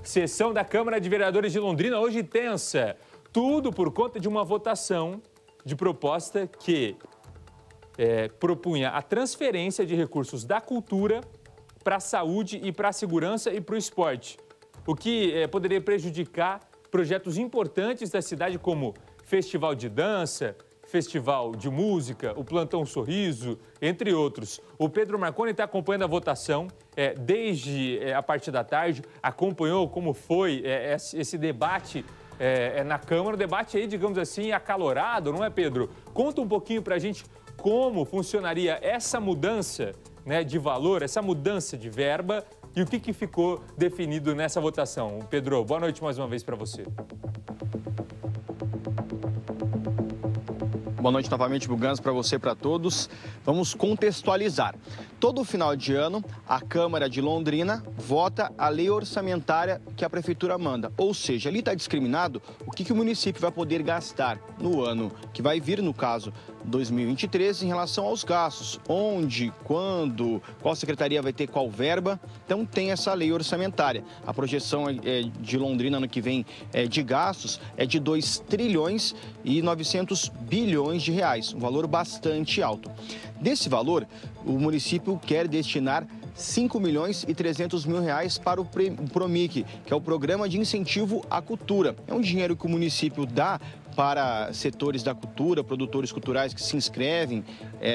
Sessão da Câmara de Vereadores de Londrina hoje tensa. Tudo por conta de uma votação de proposta que propunha a transferência de recursos da cultura para a saúde e para a segurança e para o esporte. O que poderia prejudicar projetos importantes da cidade como Festival de Dança, Festival de Música, o Plantão Sorriso, entre outros. O Pedro Marconi está acompanhando a votação desde a parte da tarde, acompanhou como foi esse debate na Câmara, um debate aí, digamos assim, acalorado, não é, Pedro? Conta um pouquinho para a gente como funcionaria essa mudança, né, de valor, essa mudança de verba e o que ficou definido nessa votação. Pedro, boa noite mais uma vez para você. Boa noite novamente, Buganza, para você e para todos. Vamos contextualizar. Todo final de ano, a Câmara de Londrina vota a lei orçamentária que a Prefeitura manda. Ou seja, ali está discriminado o que o município vai poder gastar no ano que vai vir, no caso 2023, em relação aos gastos. Onde, quando, qual secretaria vai ter qual verba. Então tem essa lei orçamentária. A projeção de Londrina ano que vem de gastos é de 2 trilhões e 900 bilhões de reais, um valor bastante alto. Desse valor, o município quer destinar 5 milhões e 300 mil reais para o PROMIC, que é o Programa de Incentivo à Cultura. É um dinheiro que o município dá para setores da cultura, produtores culturais que se inscrevem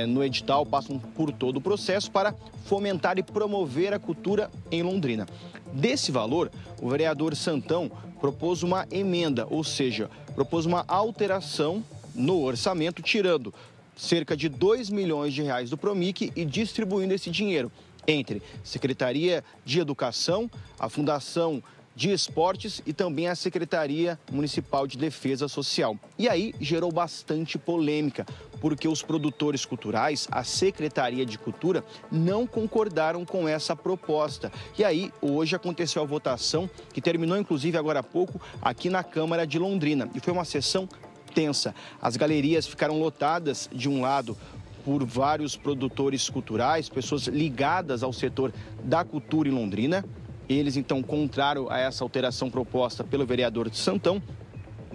no edital, passam por todo o processo para fomentar e promover a cultura em Londrina. Desse valor, o vereador Santão propôs uma emenda, ou seja, propôs uma alteração no orçamento, tirando cerca de 2 milhões de reais do PROMIC e distribuindo esse dinheiro entre Secretaria de Educação, a Fundação de Esportes e também a Secretaria Municipal de Defesa Social. E aí gerou bastante polêmica, porque os produtores culturais, a Secretaria de Cultura, não concordaram com essa proposta. E aí, hoje aconteceu a votação, que terminou inclusive agora há pouco, aqui na Câmara de Londrina. E foi uma sessão tensa. As galerias ficaram lotadas de um lado por vários produtores culturais, pessoas ligadas ao setor da cultura em Londrina. Eles, então, contrário a essa alteração proposta pelo vereador de Santão.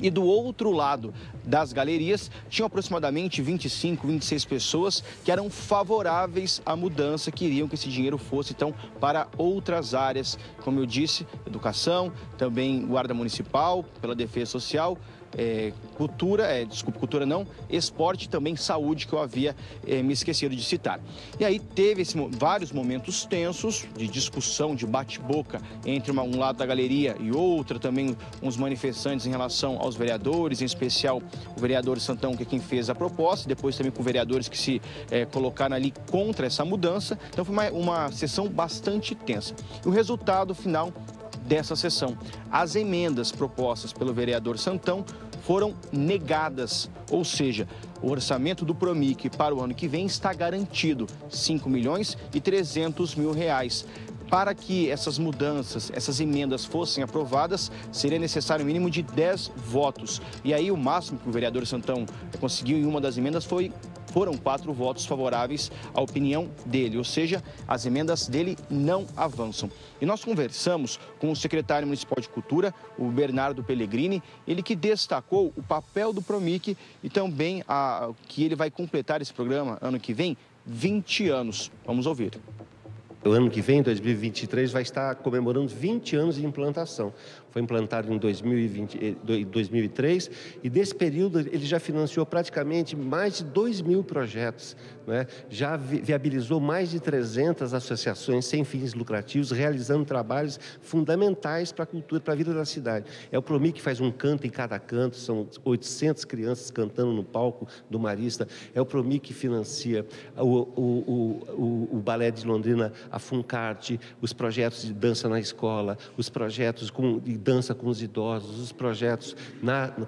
E do outro lado das galerias, tinham aproximadamente 25, 26 pessoas que eram favoráveis à mudança, queriam que esse dinheiro fosse, então, para outras áreas, como eu disse, educação, também guarda municipal, pela defesa social, cultura não, esporte e também saúde, que eu havia me esquecido de citar. E aí teve vários momentos tensos de discussão, de bate-boca entre um lado da galeria e outro, também uns manifestantes em relação aos vereadores, em especial o vereador Santão, que é quem fez a proposta, e depois também com vereadores que se colocaram ali contra essa mudança. Então foi uma sessão bastante tensa. E o resultado final dessa sessão: as emendas propostas pelo vereador Santão foram negadas, ou seja, o orçamento do PROMIC para o ano que vem está garantido, 5 milhões e 300 mil reais. Para que essas mudanças, essas emendas fossem aprovadas, seria necessário um mínimo de 10 votos. E aí o máximo que o vereador Santão conseguiu em uma das emendas foram 4 votos favoráveis à opinião dele, ou seja, as emendas dele não avançam. E nós conversamos com o secretário municipal de Cultura, o Bernardo Pellegrini, ele que destacou o papel do PROMIC e também que ele vai completar esse programa ano que vem 20 anos. Vamos ouvir. O ano que vem, 2023, vai estar comemorando 20 anos de implantação. Foi implantado em 2003 e desse período ele já financiou praticamente mais de 2.000 projetos, né? Já viabilizou mais de 300 associações sem fins lucrativos, realizando trabalhos fundamentais para a cultura, para a vida da cidade. É o PROMIC que faz um canto em cada canto, são 800 crianças cantando no palco do Marista. É o PROMIC que financia o Balé de Londrina, a Funcarte, os projetos de dança na escola, os projetos de dança com os idosos, os projetos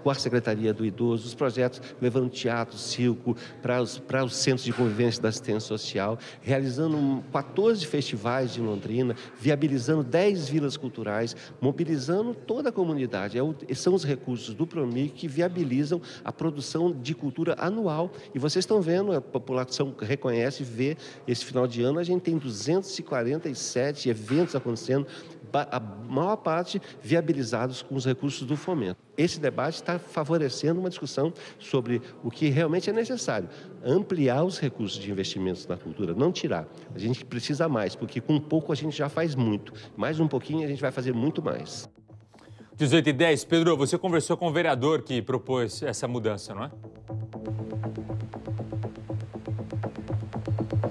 com a Secretaria do Idoso, os projetos levando teatro, circo para os centros de convivência da assistência social, realizando 14 festivais de Londrina, viabilizando 10 vilas culturais, mobilizando toda a comunidade. São os recursos do PROMIC que viabilizam a produção de cultura anual. E vocês estão vendo, a população reconhece, vê, esse final de ano a gente tem 247 eventos acontecendo, a maior parte viabilizados com os recursos do fomento. Esse debate está favorecendo uma discussão sobre o que realmente é necessário, ampliar os recursos de investimentos na cultura, não tirar. A gente precisa mais, porque com pouco a gente já faz muito. Mais um pouquinho a gente vai fazer muito mais. 18h10, Pedro, você conversou com o vereador que propôs essa mudança, não é?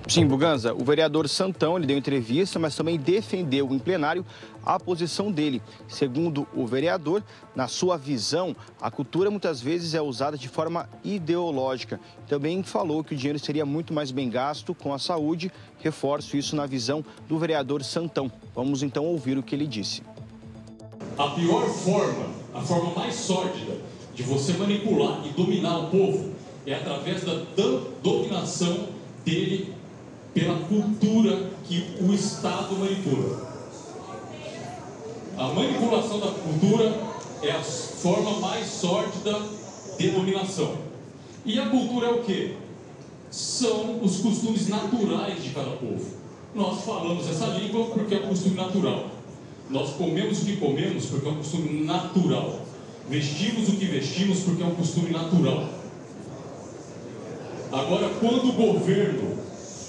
Sim, Buganza, o vereador Santão, ele deu entrevista, mas também defendeu em plenário a posição dele. Segundo o vereador, na sua visão, a cultura muitas vezes é usada de forma ideológica. Também falou que o dinheiro seria muito mais bem gasto com a saúde. Reforço isso na visão do vereador Santão. Vamos então ouvir o que ele disse. A pior forma, a forma mais sórdida de você manipular e dominar o povo é através da dominação dele pela cultura que o Estado manipula. A manipulação da cultura é a forma mais sórdida de dominação. E a cultura é o quê? São os costumes naturais de cada povo. Nós falamos essa língua porque é um costume natural. Nós comemos o que comemos porque é um costume natural. Vestimos o que vestimos porque é um costume natural. Agora, quando o governo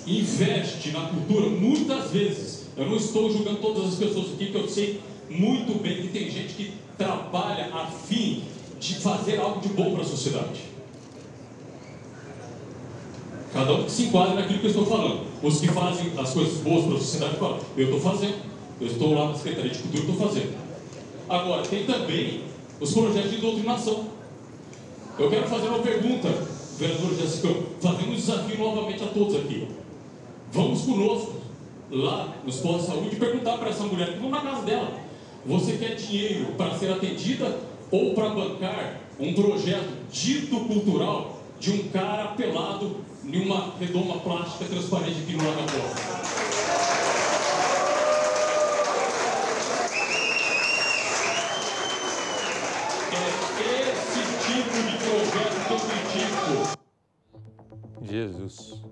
investe na cultura, muitas vezes, eu não estou julgando todas as pessoas aqui, que eu sei muito bem que tem gente que trabalha a fim de fazer algo de bom para a sociedade. Cada um que se enquadra naquilo que eu estou falando. Os que fazem as coisas boas para a sociedade falam, eu estou fazendo, eu estou lá na Secretaria de Cultura, eu estou fazendo. Agora, tem também os projetos de doutrinação. Eu quero fazer uma pergunta, vereador Jessica, fazendo um desafio novamente a todos aqui. Vamos conosco, lá nos postos de saúde, perguntar para essa mulher, vamos na casa dela, você quer dinheiro para ser atendida ou para bancar um projeto dito cultural de um cara pelado em uma redoma plástica transparente aqui no lado da porta? É esse tipo de projeto que eu critico. Jesus,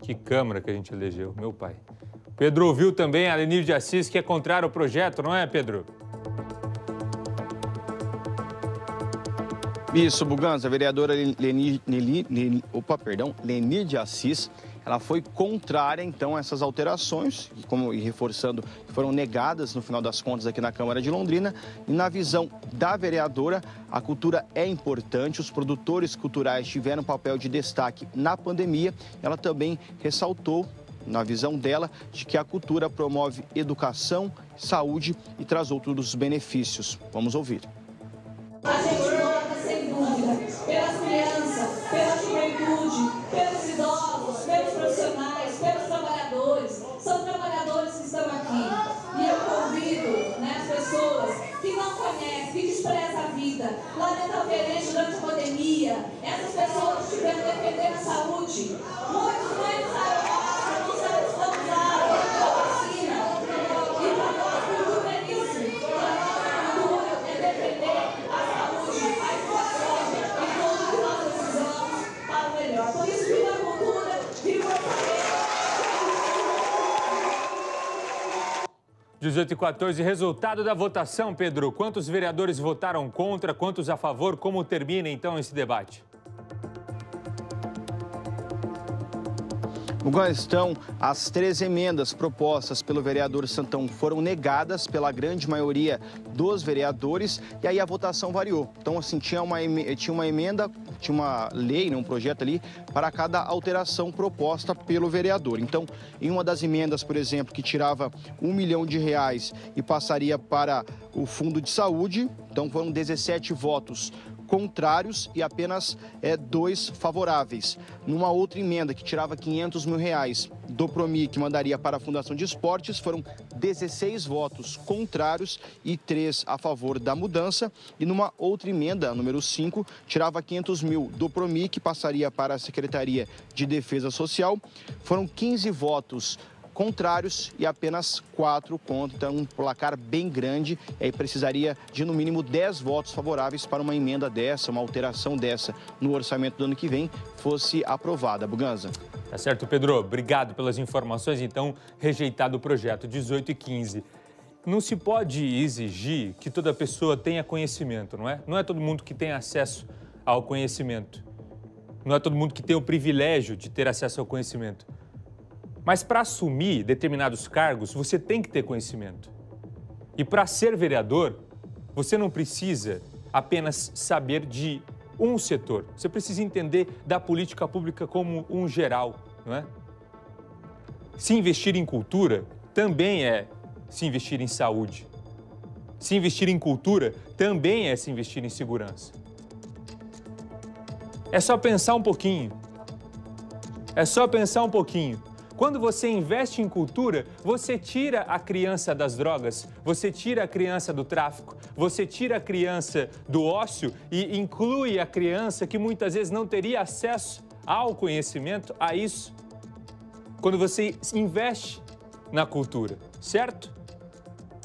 que Câmara que a gente elegeu, meu pai. Pedro ouviu também a Lenir de Assis, que é contrário ao projeto, não é, Pedro? Isso, Buganza, a vereadora Lenir de Assis, ela foi contrária, então, a essas alterações, e reforçando, que foram negadas, no final das contas, aqui na Câmara de Londrina. E na visão da vereadora, a cultura é importante, os produtores culturais tiveram um papel de destaque na pandemia. Ela também ressaltou, na visão dela, de que a cultura promove educação, saúde e traz outros benefícios. Vamos ouvir. A gente vota, sem dúvida, pelas crianças, pela juventude, pelos idosos, pelos profissionais, pelos trabalhadores. São trabalhadores que estão aqui. E eu convido, as pessoas que não conhecem, que desprezam a vida, lamentavelmente, durante a pandemia, essas pessoas tiveram que defender a saúde. Muitos não usaram máscara, não usaram a vacina. E para nós, cultura é isso. Para nós, cultura é defender a saúde, a educação e tudo que nós precisamos para o melhor. Por isso, viva a cultura, viva o orçamento. 18h14, resultado da votação, Pedro. Quantos vereadores votaram contra, quantos a favor? Como termina, então, esse debate? No Guanestão, as 3 emendas propostas pelo vereador Santão foram negadas pela grande maioria dos vereadores, e aí a votação variou. Então, assim, tinha uma emenda, tinha uma lei, um projeto ali, para cada alteração proposta pelo vereador. Então, em uma das emendas, por exemplo, que tirava R$1 milhão e passaria para o Fundo de Saúde, então foram 17 votos contrários e apenas 2 favoráveis. Numa outra emenda que tirava R$500 mil do Promi, que mandaria para a Fundação de Esportes, foram 16 votos contrários e 3 a favor da mudança. E numa outra emenda, número 5, tirava R$500 mil do Promi, que passaria para a Secretaria de Defesa Social. Foram 15 votos contrários e apenas 4 contra, um placar bem grande. E aí precisaria de no mínimo 10 votos favoráveis para uma emenda dessa, uma alteração dessa no orçamento do ano que vem fosse aprovada. Buganza. Tá certo, Pedro. Obrigado pelas informações. Então, rejeitado o projeto 18h15. não se pode exigir que toda pessoa tenha conhecimento, não é? Não é todo mundo que tem acesso ao conhecimento. Não é todo mundo que tem o privilégio de ter acesso ao conhecimento. Mas para assumir determinados cargos, você tem que ter conhecimento. E para ser vereador, você não precisa apenas saber de um setor. Você precisa entender da política pública como um geral, não é? Se investir em cultura também é se investir em saúde. Se investir em cultura também é se investir em segurança. É só pensar um pouquinho. É só pensar um pouquinho. Quando você investe em cultura, você tira a criança das drogas, você tira a criança do tráfico, você tira a criança do ócio e inclui a criança que muitas vezes não teria acesso ao conhecimento, a isso. Quando você investe na cultura, certo?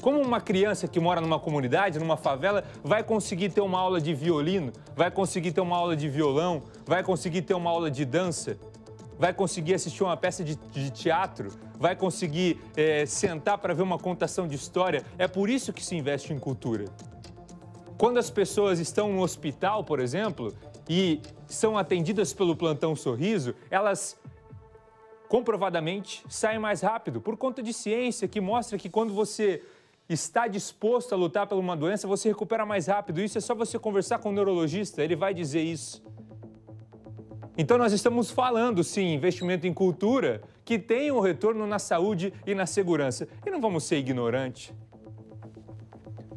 Como uma criança que mora numa comunidade, numa favela, vai conseguir ter uma aula de violino, vai conseguir ter uma aula de violão, vai conseguir ter uma aula de dança, vai conseguir assistir uma peça de teatro, vai conseguir sentar para ver uma contação de história. É por isso que se investe em cultura. Quando as pessoas estão no hospital, por exemplo, e são atendidas pelo Plantão Sorriso, elas comprovadamente saem mais rápido, por conta de ciência que mostra que quando você está disposto a lutar por uma doença, você recupera mais rápido. Isso é só você conversar com o neurologista, ele vai dizer isso. Então nós estamos falando, sim, investimento em cultura que tem um retorno na saúde e na segurança. E não vamos ser ignorantes.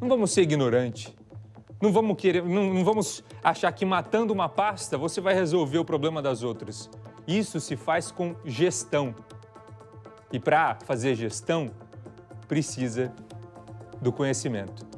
Não vamos ser ignorantes. Não vamos achar que matando uma pasta você vai resolver o problema das outras. Isso se faz com gestão. E para fazer gestão, precisa do conhecimento.